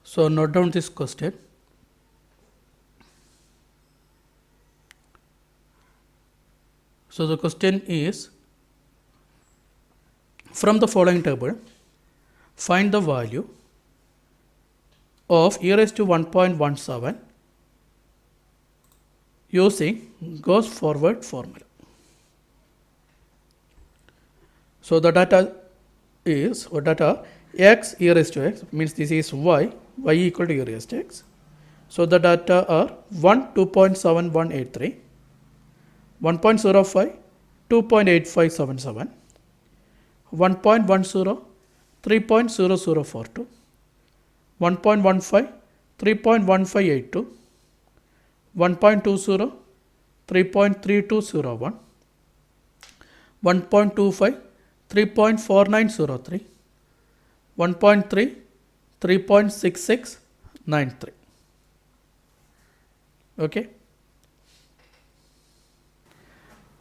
So note down this question. So the question is, from the following table, find the value of e raised to 1.17 using goes forward formula. So the data is, or data x e raised to x means this is y equal to e raised to x. So the data are 1 2.7183, 1.05 2.8577, 1.10 3.0042, 1.15 3.1582, 1.20 3.3201, 1.25 3.4903, 1.3 3.6693. Okay.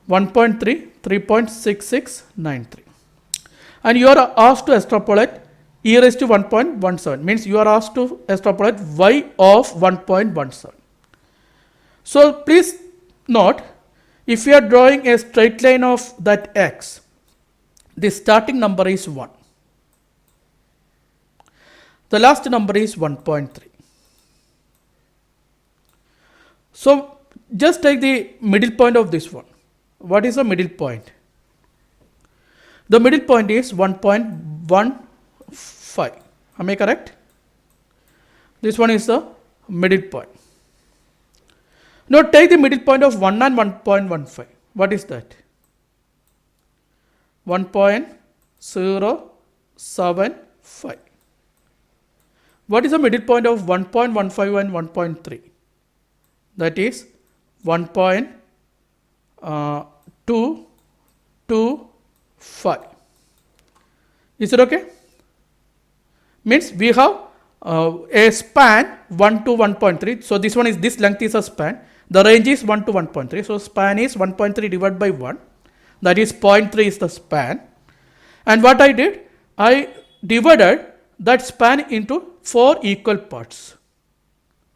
1.3 3.6693, and you are asked to extrapolate e raised to 1.17 means you are asked to extrapolate y of 1.17. So please note, if you are drawing a straight line of that x, the starting number is 1, the last number is 1.3. So just take the middle point of this one. What is the middle point? The middle point is 1.15. Am I correct? This one is the middle point. Now take the middle point of 1 and 1.15. What is that? 1.075. What is the middle point of 1.15 and 1.3? That is 1.225. Is it okay? Means we have a span 1 to 1.3. So this one is, this length is a span. The range is 1 to 1.3. So span is 1.3 divided by 1. That is 0.3 is the span. And what I did, I divided that span into 4 equal parts.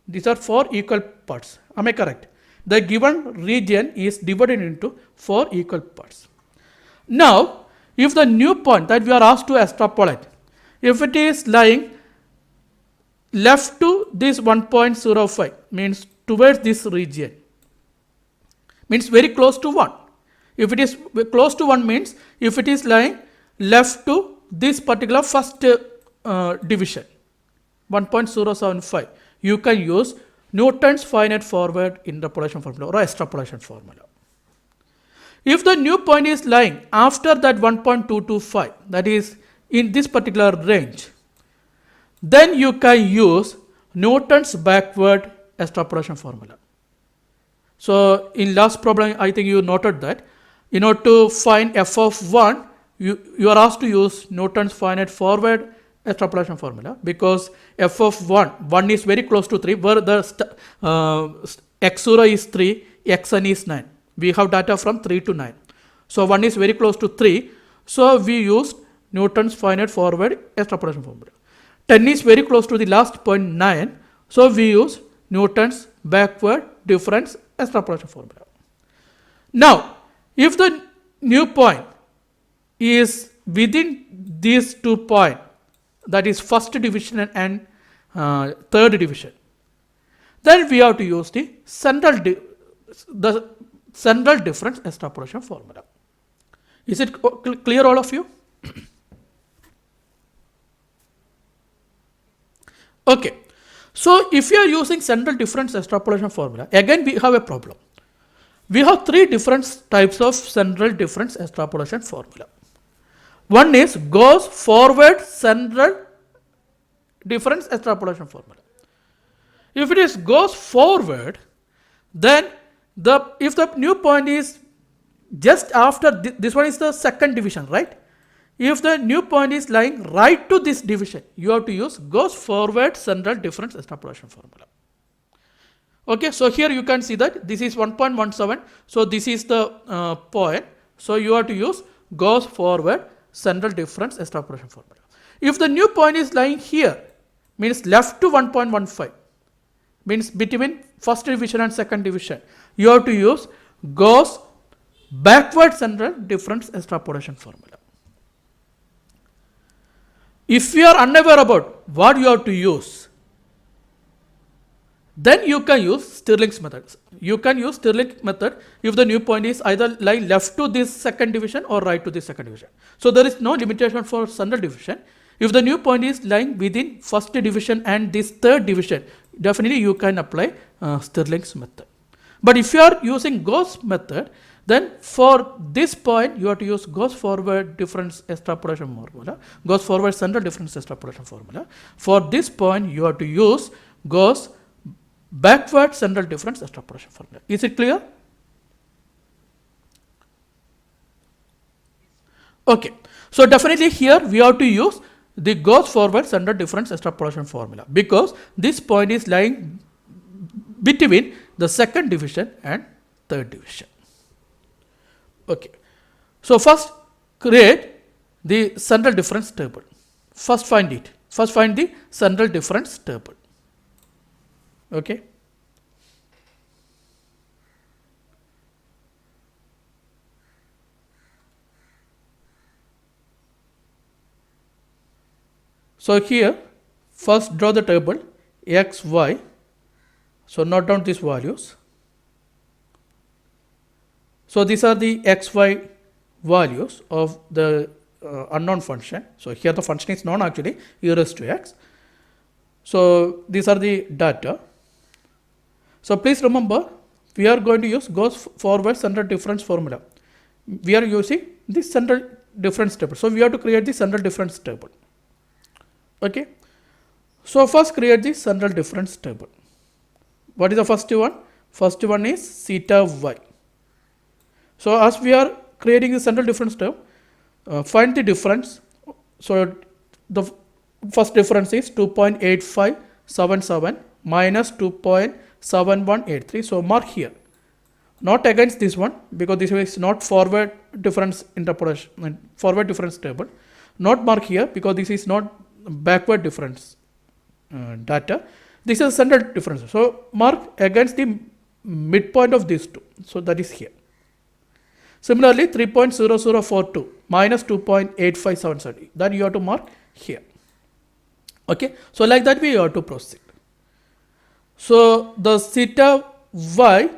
These are 4 equal parts. Am I correct? The given region is divided into 4 equal parts. Now, if the new point that we are asked to extrapolate, if it is lying left to this 1.05 means towards this region, means very close to 1. If it is close to 1 means if it is lying left to this particular first division 1.075, you can use Newton's finite forward interpolation formula or extrapolation formula. If the new point is lying after that 1.225, that is in this particular range, then you can use Newton's backward extrapolation formula. So in last problem, I think you noted that in order to find f of 1, you are asked to use Newton's finite forward extrapolation formula, because f of 1 is very close to 3, where the x0 is 3, xn is 9. We have data from 3 to 9. So 1 is very close to 3. So we used Newton's finite forward extrapolation formula. 10 is very close to the last point 9. So we use Newton's backward difference extrapolation formula. Now, if the new point is within these 2 points, that is first division and third division, then we have to use the central difference extrapolation formula. Is it clear, all of you? Okay. So if you are using central difference extrapolation formula, again we have a problem. We have 3 different types of central difference extrapolation formula. One is goes forward central difference extrapolation formula. If it is goes forward, then if the new point is just after this one is the second division, right? If the new point is lying right to this division, you have to use goes forward central difference extrapolation formula. Okay, so here you can see that this is 1.17. So this is the point. So you have to use goes forward central difference extrapolation formula. If the new point is lying here, means left to 1.15, means between first division and second division, you have to use Gauss backward central difference extrapolation formula. If you are unaware about what you have to use, then you can use Stirling's method. You can use Stirling method if the new point is either lie left to this second division or right to this second division. So there is no limitation for central division. If the new point is lying within first division and this third division, definitely you can apply Stirling's method. But if you are using Gauss method, then for this point you have to use Gauss forward difference extrapolation formula, Gauss forward central difference extrapolation formula. For this point you have to use Gauss backward central difference extrapolation formula. Is it clear? Okay. So definitely here we have to use the Gauss forward central difference extrapolation formula, because this point is lying between the second division and third division. Okay. So first create the central difference table. First find it. First find the central difference table. Okay. So here first draw the table x, y. So note down these values. So these are the x, y values of the unknown function. So here the function is known actually, e raised to x. So these are the data. So please remember, we are going to use Gauss forward central difference formula. We are using this central difference table. So we have to create the central difference table. Okay. So first create the central difference table. What is the first one? First one is theta y. So as we are creating the central difference table, find the difference. So the first difference is 2.8577 minus 2.7183. So mark here, not against this one, because this is not forward difference interpolation, forward difference table. Not mark here because this is not backward difference data. This is central difference. So mark against the midpoint of these two. So that is here. Similarly, 3.0042 minus 2.8577, that you have to mark here. Okay. So like that we have to proceed. So the theta y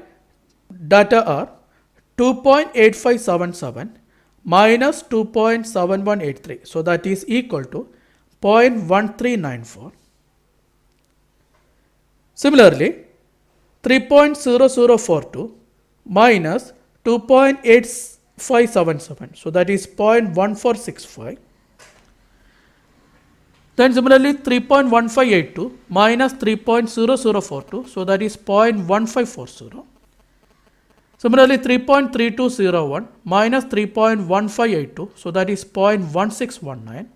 data are 2.8577 minus 2.7183. So that is equal to 0.1394. Similarly, 3.0042 minus 2.8577. So that is 0.1465. Then similarly 3.1582 minus 3.0042. So that is 0.1540. Similarly 3.3201 minus 3.1582. So that is 0.1619.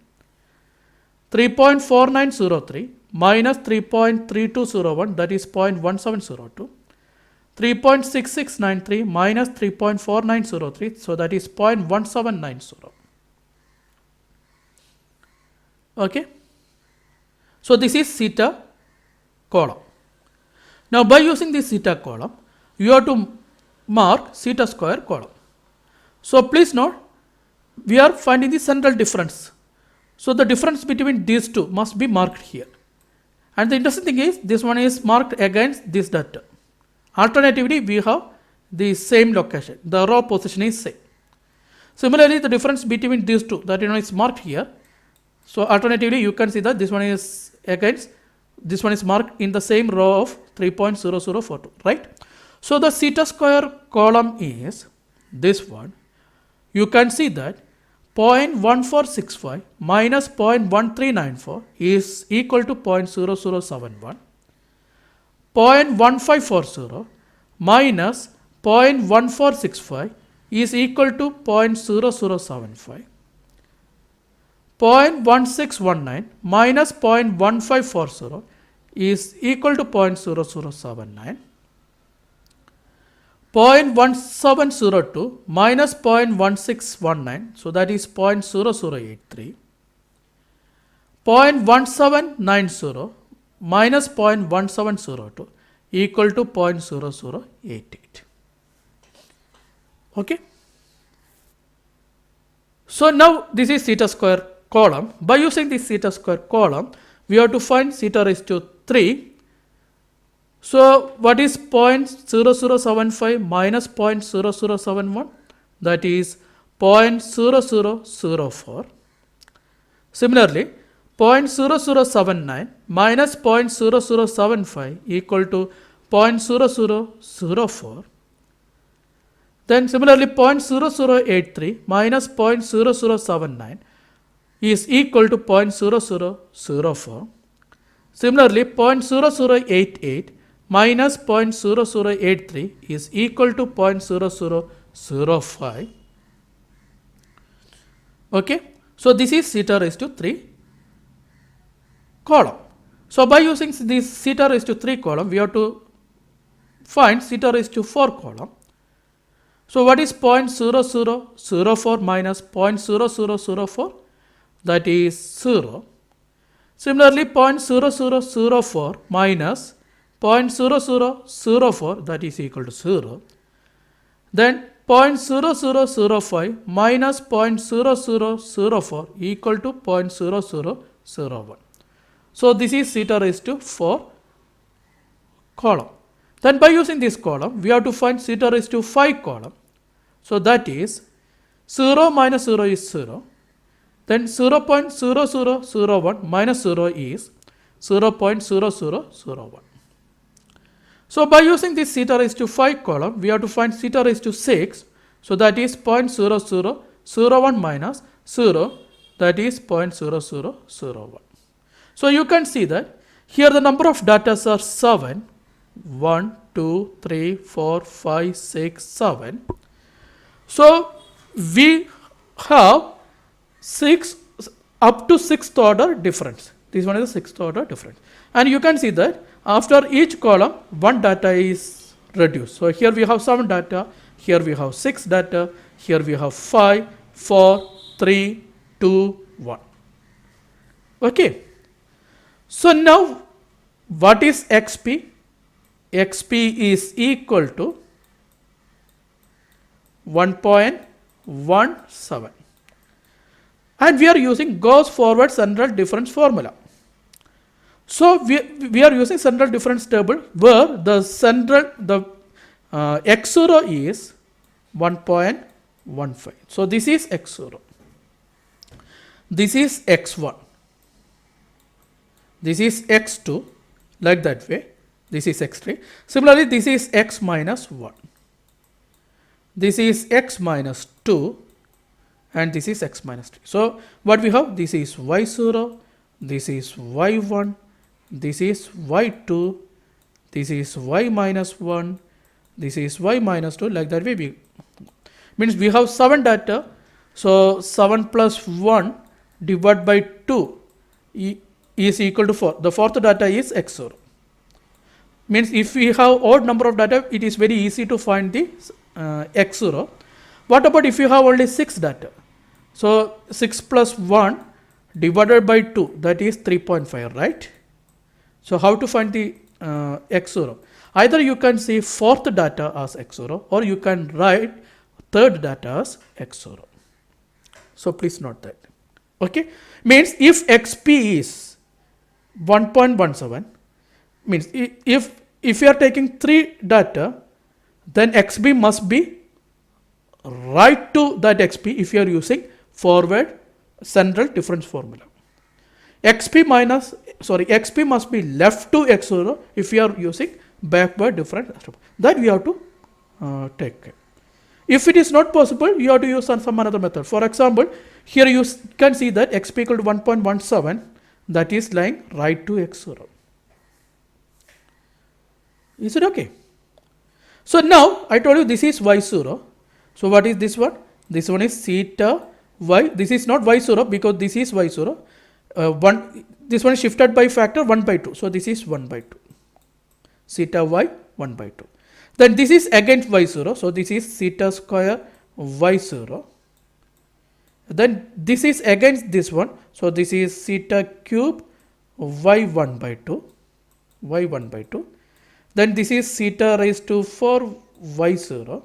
3.4903 minus 3.3201, that is 0.1702. 3.6693 minus 3.4903, so that is 0.1790. Okay. So this is theta column. Now by using this theta column, you have to mark theta square column. So please note, we are finding the central difference. So the difference between these two must be marked here. And the interesting thing is, this one is marked against this data. Alternatively, we have the same location. The row position is same. Similarly, the difference between these two, that is marked here. So alternatively, you can see that this one is against, this one is marked in the same row of 3.0042, right? So the theta square column is this one. You can see that 0.1465 minus 0.1394 is equal to 0.0071. 0.1540 minus 0.1465 is equal to 0.0075. 0.1619 minus 0.1540 is equal to 0.0079. 0.1702 minus 0.1619, so that is 0.0083. 0.1790 minus 0.1702 equal to 0.0088. Okay. So now this is theta square column. By using this theta square column, we have to find theta raised to 3. So what is 0.0075 minus 0.0071? That is 0.0004. Similarly, 0.0079 minus 0.0075 equal to 0.0004. Then similarly 0.0083 minus 0.0079 is equal to 0.0004. Similarly 0.0088 minus 0.0083 is equal to 0.0005. Okay. So this is theta raised to 3 column. So by using this theta raised to 3 column, we have to find theta raised to 4 column. So what is 0.0004 minus 0.0004? That is 0. Similarly 0.0004 minus 0.0004, that is equal to 0. Then 0.0005 minus 0.0004 equal to 0.0001. So this is theta raised to 4 column. Then by using this column, we have to find theta raised to 5 column. So that is 0 minus 0 is 0. Then 0.0001 minus 0 is 0.0001. So by using this theta raised to 5 column, we have to find theta raised to 6. So that is 0.0001 minus 0, that is 0.0001. So you can see that here the number of data are 7. 1, 2, 3, 4, 5, 6, 7. So we have 6 up to 6th order difference. This one is the 6th order difference. And you can see that after each column, one data is reduced. So here we have 7 data, here we have 6 data, here we have 5, 4, 3, 2, 1. Okay. So now what is XP? XP is equal to 1.17. And we are using Gauss forward central difference formula. So we are using central difference table where the central, x0 is 1.15. So this is x0. This is x1. This is x2, like that way. This is x3. Similarly, this is x minus 1. This is x minus 2. And this is x minus 3. So what we have? This is y0. This is y1. This is y2. This is y minus 1. This is y minus 2. Like that way, means we have 7 data. So 7 plus 1 divided by 2 is equal to 4. The fourth data is x0. Means if we have odd number of data, it is very easy to find the x0. What about if you have only 6 data? So 6 plus 1 divided by 2, that is 3.5, right? So how to find the x0? Either you can say fourth data as x0 or you can write third data as x0. So please note that. Okay, means if xp is 1.17, means if you are taking 3 data, then xb must be right to that xp if you are using forward central difference formula. xp must be left to x0 if you are using backward difference. That we have to take care. If it is not possible, you have to use some another method. For example, here you can see that xp equal to 1.17, that is lying right to x0. Is it okay? So now I told you this is y0. So what is this one? This one is theta y. This is not y0 because this is y0. This one is shifted by factor 1 by 2. So this is 1 by 2. Theta y 1 by 2. Then this is against y0. So this is theta square y0. Then this is against this one. So this is theta cube y 1 by 2. y1 by 2. Then this is theta raised to 4 y0.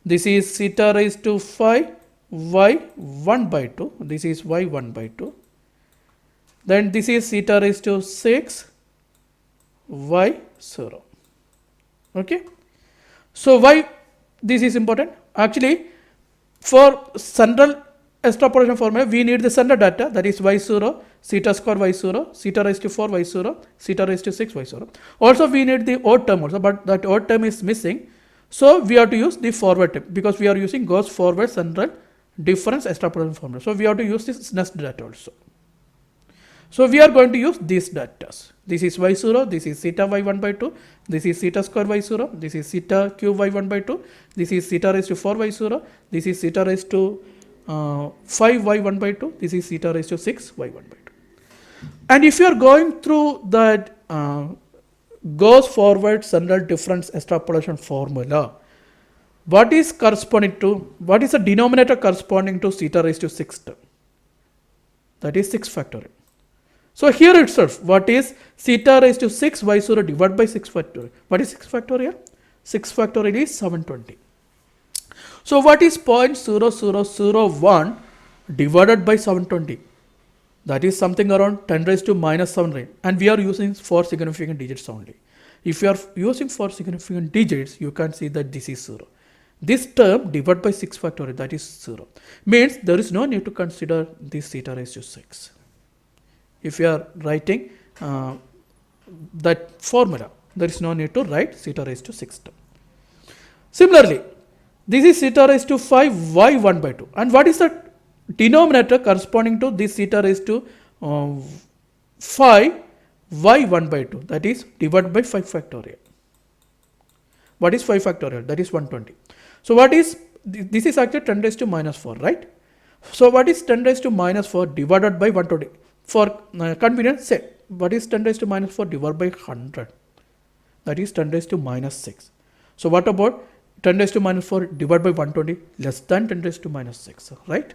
This is theta raised to 5 y1 by 2. This is y1 by 2. Then this is theta raised to 6 y0. Okay. So why this is important? Actually, for central extrapolation formula, we need the central data, that is y0, theta square y0, theta raised to 4 y0, theta raised to 6 y0. Also, we need the odd term also, but that odd term is missing. So we have to use the forward term because we are using Gauss forward central difference extrapolation formula. So we have to use this next data also. So we are going to use these data. This is y0, this is theta y1 by 2, this is theta square y0, this is theta cube y1 by 2, this is theta raised to 4 y0, this is theta raised to 5 y1 by 2, this is theta raised to 6 y1 by 2. And if you are going through that Gauss forward central difference extrapolation formula, what is corresponding to, what is the denominator corresponding to theta raised to 6 term? That is 6 factorial. So here itself, what is theta raised to 6 y0 divided by 6 factorial? What is 6 factorial? 6 factorial is 720. So what is 0.0001 divided by 720? That is something around 10 raised to minus 7 range. And we are using 4 significant digits only. If you are using 4 significant digits, you can see that this is 0. This term divided by 6 factorial, that is 0. Means there is no need to consider this theta raised to 6. If you are writing that formula, there is no need to write theta raised to 6 term. Similarly, this is theta raised to 5 y1 by 2. And what is the denominator corresponding to this theta raised to 5 y1 by 2? That is divided by 5 factorial. What is 5 factorial? That is 120. So what is, this is actually 10 raised to minus 4, right? So what is 10 raised to minus 4 divided by 120? For convenience, say, what is 10 raised to minus 4 divided by 100? That is 10 raised to minus 6. So what about 10 raised to minus 4 divided by 120? Less than 10 raised to minus 6, right?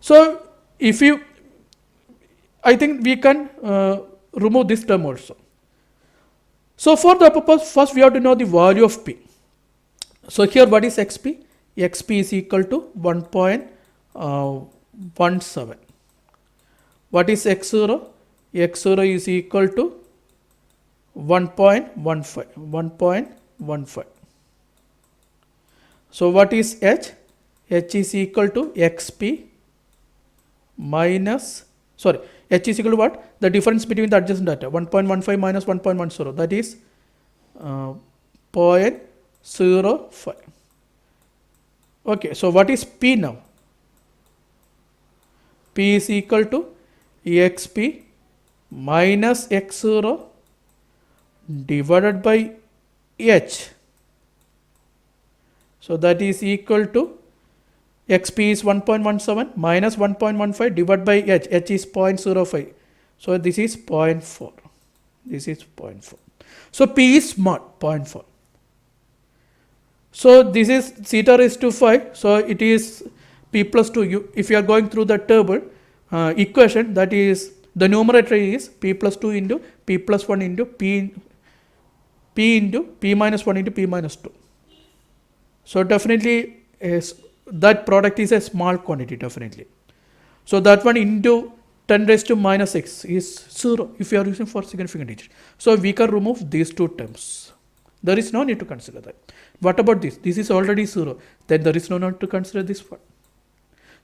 So if you, I think we can remove this term also. So for the purpose, first we have to know the value of P. So here what is XP? XP is equal to 1.17. What is X0? X0 is equal to 1.15. So what is H? H is equal to XP minus, sorry, H is equal to what? The difference between the adjacent data, 1.15 minus 1.10, that is 0.05. Okay, so what is P now? P is equal to exp minus x0 divided by h. So that is equal to xp is 1.17 minus 1.15 divided by h. H is 0.05. So this is 0.4. This is 0.4. So P is small, 0.4. So this is theta raised to 5. So it is P plus 2. If you are going through the table equation, that is the numerator is P plus 2 into P plus 1 into P into P minus 1 into P minus 2. So definitely that product is a small quantity definitely. So that one into 10 raised to minus 6 is 0 if you are using for significant digit. So we can remove these two terms. There is no need to consider that. What about this? This is already 0. Then there is no need to consider this one.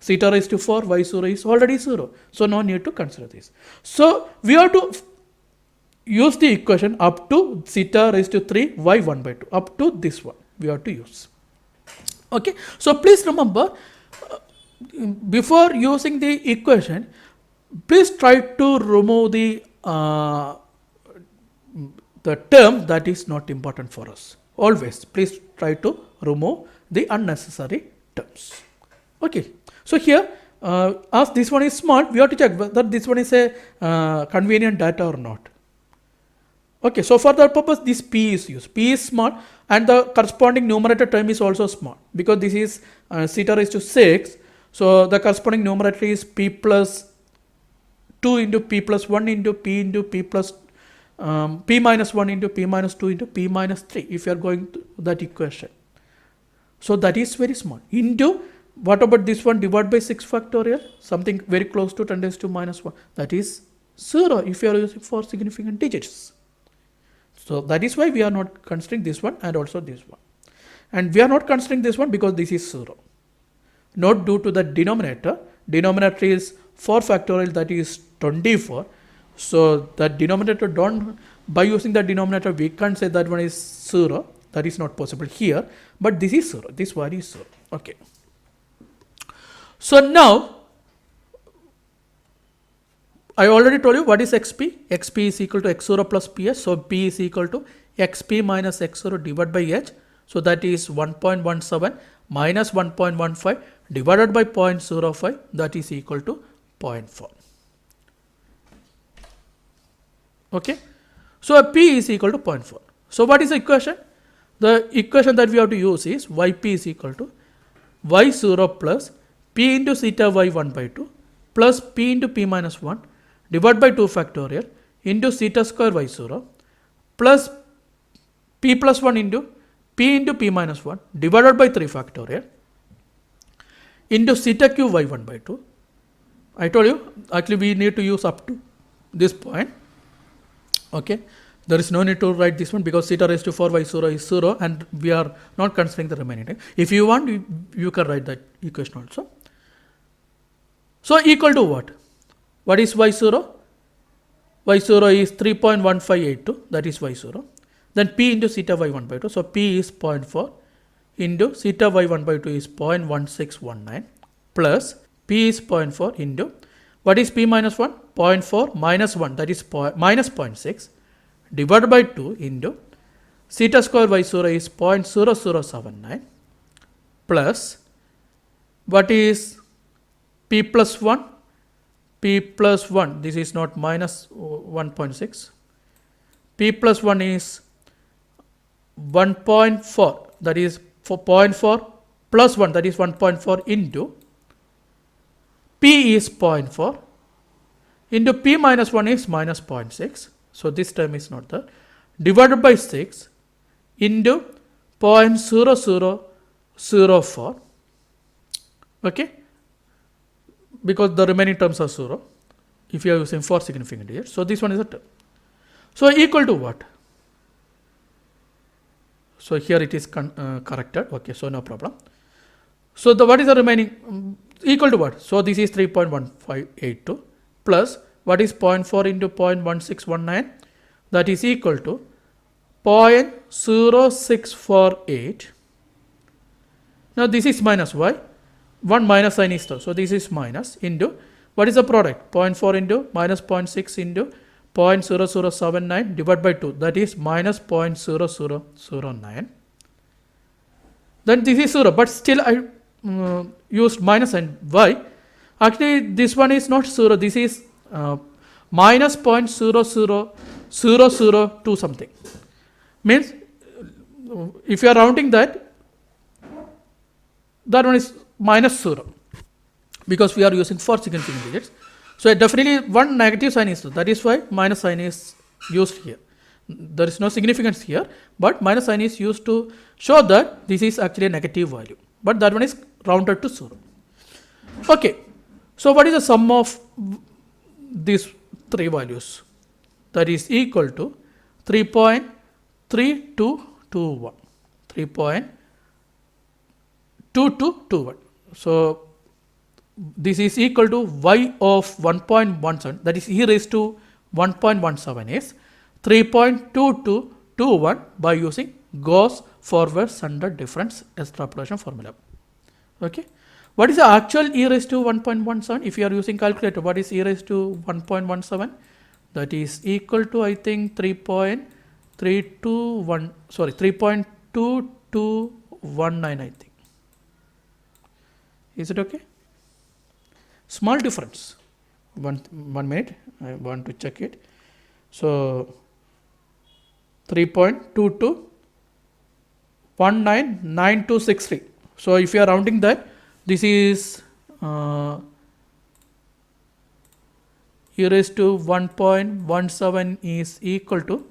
Theta raised to 4, y0 is already 0. So no need to consider this. So we have to use the equation up to theta raised to 3, y1 by 2. Up to this one we have to use. Okay. So please remember, before using the equation, please try to remove the term that is not important for us. Always please try to remove the unnecessary terms. Okay. So here as this one is small, we have to check whether this one is a convenient data or not. Okay. So for that purpose this P is used. P is small and the corresponding numerator term is also small because this is theta raised to 6. So the corresponding numerator is P plus 2 into p plus 1 into p plus p minus 1 into p minus 2 into p minus 3 if you are going to that equation. So that is very small. Into what about this one divided by 6 factorial? Something very close to 10 raised to minus 1. That is 0 if you are using 4 significant digits. So that is why we are not considering this one and also this one. And we are not considering this one because this is 0. Not due to the denominator. Denominator is 4 factorial, that is 24. So that denominator don't, by using the denominator we can't say that one is 0. That is not possible here. But this is 0. This value is 0. Okay. So now I already told you what is xp. xp is equal to x0 plus ps. So p is equal to xp minus x0 divided by h. So that is 1.17 minus 1.15 divided by 0.05, that is equal to 0.4. Okay. So p is equal to 0.4. So what is the equation? The equation that we have to use is yp is equal to y0 plus p into theta y1 by 2 plus p into p minus 1 divided by 2 factorial into theta square y0 plus p plus 1 into p minus 1 divided by 3 factorial into theta cube y1 by 2. I told you actually we need to use up to this point. Okay. There is no need to write this one because theta raised to 4 y0 is 0 and we are not considering the remaining time. If you want, you can write that equation also. So equal to what? What is y0? y0 is 3.1582, that is y0. Then p into theta y1 by 2. So p is 0.4 into theta y1 by 2 is 0.1619 plus p is 0.4 into what is p minus 1? 0.4 minus 1, that is minus 0.6 divided by 2 into theta square y0 is 0.0079 plus what is p plus 1? P plus 1, this is not minus 1.6. P plus 1 is 1.4, that is for 0.4 plus 1, that is 1.4 into p is 0.4 into p minus 1 is minus 0.6. So this term is not there. Divided by 6 into 0.0004. Okay. Because the remaining terms are 0 if you are using 4 significant digits. So this one is a term. So equal to what? So here it is corrected. Okay, so no problem. So the what is the remaining equal to what? So this is 3.1582 plus what is 0.4 into 0.1619, that is equal to 0.0648. Now this is minus y. 1 minus sign is there. So this is minus into what is the product? 0.4 into minus 0.6 into 0.0079 divided by 2, that is minus 0.0009. Then this is 0, but still I used minus sign. Why? Actually this one is not 0, this is minus 0.00002 something. Means if you are rounding that one is minus 0 because we are using 4 significant digits. So definitely one negative sign is there. That is why minus sign is used here. There is no significance here, but minus sign is used to show that this is actually a negative value. But that one is rounded to 0. Okay. So what is the sum of these 3 values? That is equal to 3.3221. 3.2221. So this is equal to y of 1.17, that is e raised to 1.17 is 3.2221 by using Gauss forward standard difference extrapolation formula. Okay. What is the actual e raised to 1.17? If you are using calculator, what is e raised to 1.17? That is equal to I think 3.2219 I think. Is it okay? Small difference. One minute, I want to check it. So 3.22199263. So if you are rounding that, this is e raised to 1.17 is equal to,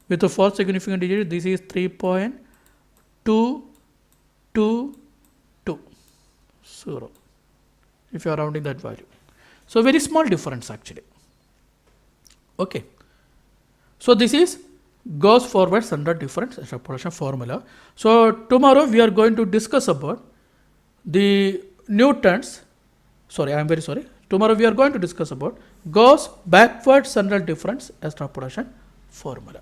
with the fourth significant digit, this is 3.222, if you are rounding that value. So very small difference actually. Okay. So this is Gauss forward standard difference extrapolation formula. So tomorrow we are going to discuss about the Newton's, sorry, I am very sorry. Tomorrow we are going to discuss about Gauss backward standard difference extrapolation formula.